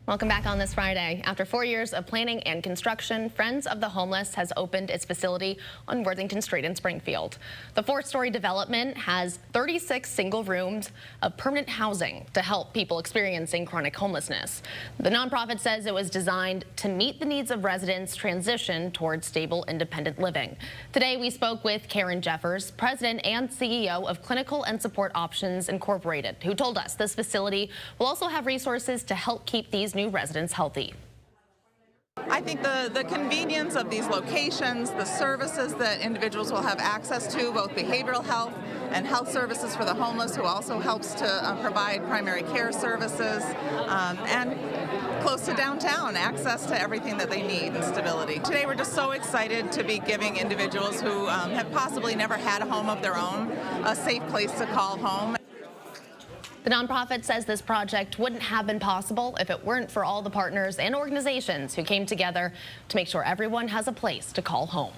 Welcome back on this Friday. After 4 years of planning and construction, Friends of the Homeless has opened its facility on Worthington Street in Springfield. The 4-story development has 36 single rooms of permanent housing to help people experiencing chronic homelessness. The nonprofit says it was designed to meet the needs of residents transition towards stable, independent living. Today we spoke with Karen Jeffers, President and CEO of Clinical and Support Options Incorporated, who told us this facility will also have resources to help keep these new residents healthy. I think the convenience of these locations, the services that individuals will have access to, both behavioral health and health services for the homeless, who also helps to provide primary care services, and close to downtown, access to everything that they need and stability. Today we're just so excited to be giving individuals who have possibly never had a home of their own a safe place to call home. The nonprofit says this project wouldn't have been possible if it weren't for all the partners and organizations who came together to make sure everyone has a place to call home.